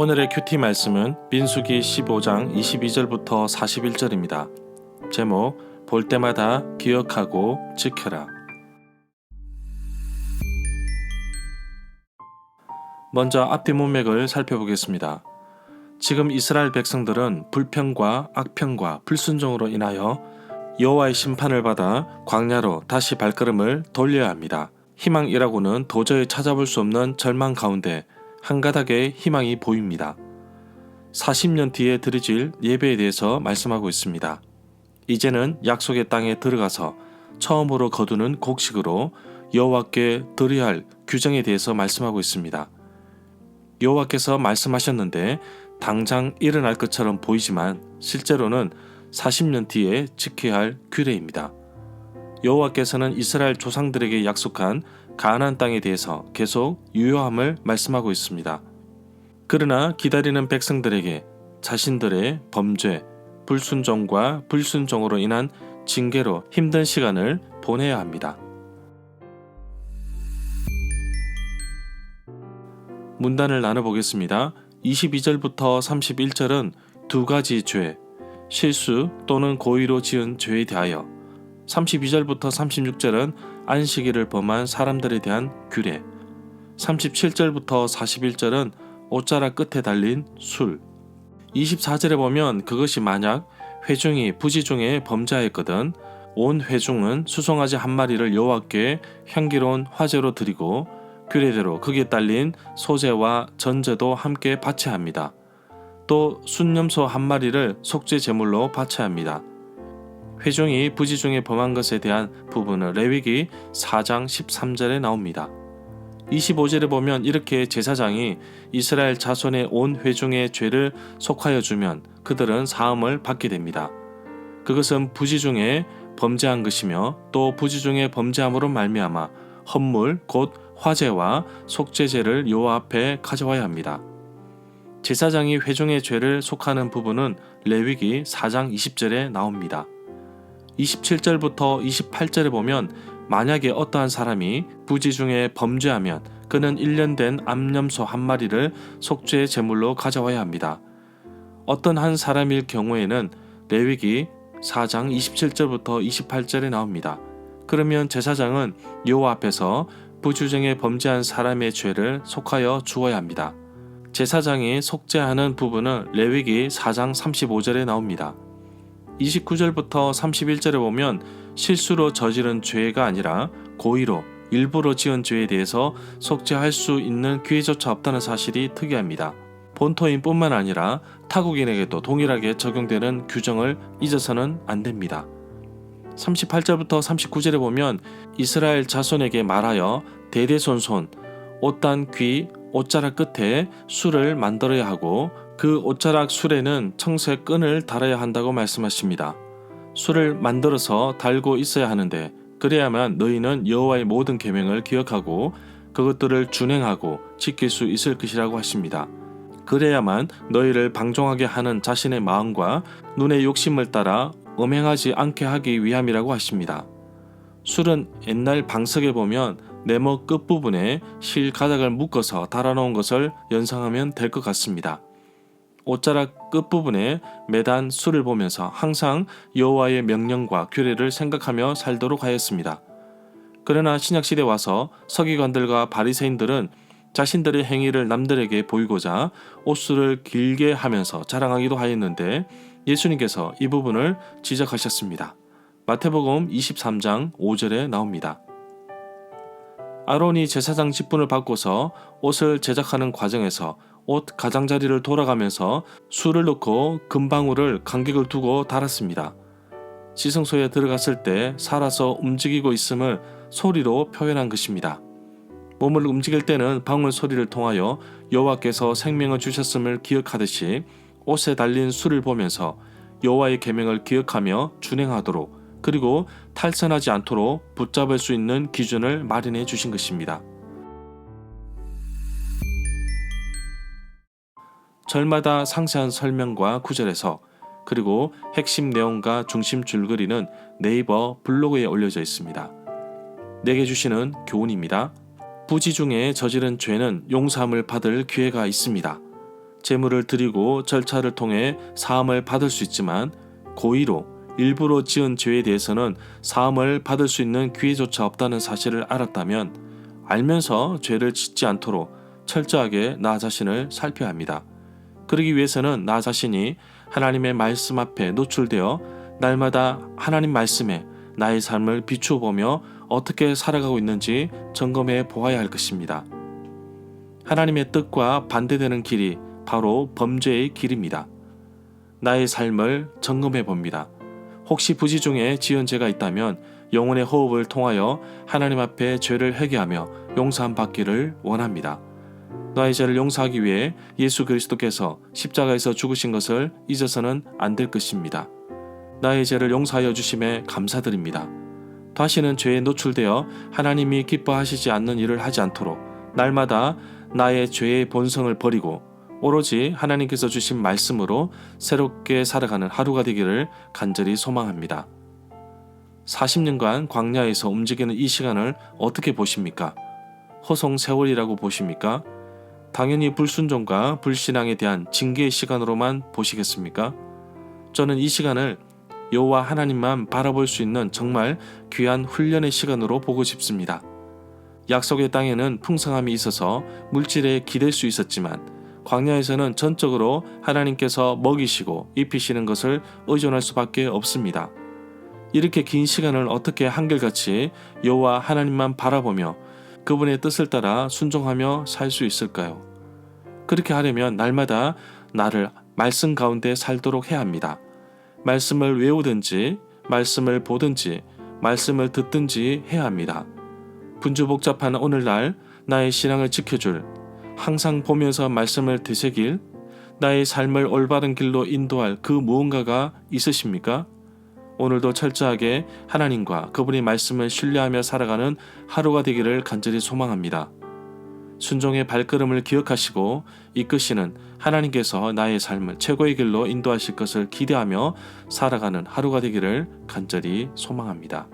오늘의 큐티 말씀은 민수기 15장 22절부터 41절입니다. 제목, 볼 때마다 기억하고 지켜라. 먼저 앞뒤 문맥을 살펴보겠습니다. 지금 이스라엘 백성들은 불평과 악평과 불순종으로 인하여 여호와의 심판을 받아 광야로 다시 발걸음을 돌려야 합니다. 희망이라고는 도저히 찾아볼 수 없는 절망 가운데 한 가닥의 희망이 보입니다. 40년 뒤에 드려질 예배에 대해서 말씀하고 있습니다. 이제는 약속의 땅에 들어가서 처음으로 거두는 곡식으로 여호와께 드려야 할 규정에 대해서 말씀하고 있습니다. 여호와께서 말씀하셨는데 당장 일어날 것처럼 보이지만 실제로는 40년 뒤에 지켜야 할 규례입니다. 여호와께서는 이스라엘 조상들에게 약속한 가나안 땅에 대해서 계속 유효함을 말씀하고 있습니다. 그러나 기다리는 백성들에게 자신들의 범죄, 불순종과 불순종으로 인한 징계로 힘든 시간을 보내야 합니다. 문단을 나눠보겠습니다. 22절부터 31절은 두 가지 죄, 실수 또는 고의로 지은 죄에 대하여, 32절부터 36절은 안식일을 범한 사람들에 대한 규례, 37절부터 41절은 옷자락 끝에 달린 술, 24절에 보면 그것이 만약 회중이 부지 중에 범죄하였거든 온 회중은 수송아지 한 마리를 여호와께 향기로운 화제로 드리고 규례대로 거기에 딸린 소제와 전제도 함께 바쳐야 합니다. 또 순념소 한 마리를 속죄 제물로 바쳐야 합니다. 회중이 부지 중에 범한 것에 대한 부분은 레위기 4장 13절에 나옵니다. 25절에 보면 이렇게 제사장이 이스라엘 자손의 온 회중의 죄를 속하여 주면 그들은 사함을 받게 됩니다. 그것은 부지 중에 범죄한 것이며 또 부지 중에 범죄함으로 말미암아 헌물 곧 화제와 속죄제를 여호와 앞에 가져와야 합니다. 제사장이 회중의 죄를 속하는 부분은 레위기 4장 20절에 나옵니다. 27절부터 28절에 보면 만약에 어떠한 사람이 부지 중에 범죄하면 그는 1년 된 암염소 한 마리를 속죄 제물로 가져와야 합니다. 어떤 한 사람일 경우에는 레위기 4장 27절부터 28절에 나옵니다. 그러면 제사장은 여호와 앞에서 부지 중에 범죄한 사람의 죄를 속하여 주어야 합니다. 제사장이 속죄하는 부분은 레위기 4장 35절에 나옵니다. 29절부터 31절에 보면 실수로 저지른 죄가 아니라 고의로 일부러 지은 죄에 대해서 속죄할 수 있는 기회조차 없다는 사실이 특이합니다. 본토인뿐만 아니라 타국인에게도 동일하게 적용되는 규정을 잊어서는 안 됩니다. 38절부터 39절에 보면 이스라엘 자손에게 말하여 대대손손 옷단 귀 옷자락 끝에 술을 만들어야 하고 그 옷자락 술에는 청색 끈을 달아야 한다고 말씀하십니다. 술을 만들어서 달고 있어야 하는데 그래야만 너희는 여호와의 모든 계명을 기억하고 그것들을 준행하고 지킬 수 있을 것이라고 하십니다. 그래야만 너희를 방종하게 하는 자신의 마음과 눈의 욕심을 따라 음행하지 않게 하기 위함이라고 하십니다. 술은 옛날 방석에 보면 네모 끝부분에 실 가닥을 묶어서 달아놓은 것을 연상하면 될 것 같습니다. 옷자락 끝부분에 매단 술을 보면서 항상 여호와의 명령과 규례를 생각하며 살도록 하였습니다. 그러나 신약시대에 와서 서기관들과 바리새인들은 자신들의 행위를 남들에게 보이고자 옷술을 길게 하면서 자랑하기도 하였는데 예수님께서 이 부분을 지적하셨습니다. 마태복음 23장 5절에 나옵니다. 아론이 제사장 직분을 받고서 옷을 제작하는 과정에서 옷 가장자리를 돌아가면서 술을 넣고 금방울을 간격을 두고 달았습니다. 지성소에 들어갔을 때 살아서 움직이고 있음을 소리로 표현한 것입니다. 몸을 움직일 때는 방울 소리를 통하여 여호와께서 생명을 주셨음을 기억하듯이 옷에 달린 술을 보면서 여호와의 계명을 기억하며 준행하도록 그리고 탈선하지 않도록 붙잡을 수 있는 기준을 마련해 주신 것입니다. 절마다 상세한 설명과 구절에서 그리고 핵심 내용과 중심 줄거리는 네이버 블로그에 올려져 있습니다. 내게 주시는 교훈입니다. 부지 중에 저지른 죄는 용서함을 받을 기회가 있습니다. 제물을 드리고 절차를 통해 사함을 받을 수 있지만 고의로 일부러 지은 죄에 대해서는 사함을 받을 수 있는 기회조차 없다는 사실을 알았다면 알면서 죄를 짓지 않도록 철저하게 나 자신을 살펴야 합니다. 그러기 위해서는 나 자신이 하나님의 말씀 앞에 노출되어 날마다 하나님 말씀에 나의 삶을 비추어 보며 어떻게 살아가고 있는지 점검해 보아야 할 것입니다. 하나님의 뜻과 반대되는 길이 바로 범죄의 길입니다. 나의 삶을 점검해 봅니다. 혹시 부지 중에 지은 죄가 있다면 영혼의 호흡을 통하여 하나님 앞에 죄를 회개하며 용서함 받기를 원합니다. 나의 죄를 용서하기 위해 예수 그리스도께서 십자가에서 죽으신 것을 잊어서는 안 될 것입니다. 나의 죄를 용서하여 주심에 감사드립니다. 다시는 죄에 노출되어 하나님이 기뻐하시지 않는 일을 하지 않도록 날마다 나의 죄의 본성을 버리고 오로지 하나님께서 주신 말씀으로 새롭게 살아가는 하루가 되기를 간절히 소망합니다. 40년간 광야에서 움직이는 이 시간을 어떻게 보십니까? 허송 세월이라고 보십니까? 당연히 불순종과 불신앙에 대한 징계의 시간으로만 보시겠습니까? 저는 이 시간을 여호와 하나님만 바라볼 수 있는 정말 귀한 훈련의 시간으로 보고 싶습니다. 약속의 땅에는 풍성함이 있어서 물질에 기댈 수 있었지만 광야에서는 전적으로 하나님께서 먹이시고 입히시는 것을 의존할 수밖에 없습니다. 이렇게 긴 시간을 어떻게 한결같이 여호와 하나님만 바라보며 그분의 뜻을 따라 순종하며 살 수 있을까요? 그렇게 하려면 날마다 나를 말씀 가운데 살도록 해야 합니다. 말씀을 외우든지 말씀을 보든지 말씀을 듣든지 해야 합니다. 분주복잡한 오늘날 나의 신앙을 지켜줄, 항상 보면서 말씀을 되새길, 나의 삶을 올바른 길로 인도할 그 무언가가 있으십니까? 오늘도 철저하게 하나님과 그분의 말씀을 신뢰하며 살아가는 하루가 되기를 간절히 소망합니다. 순종의 발걸음을 기억하시고 이끄시는 하나님께서 나의 삶을 최고의 길로 인도하실 것을 기대하며 살아가는 하루가 되기를 간절히 소망합니다.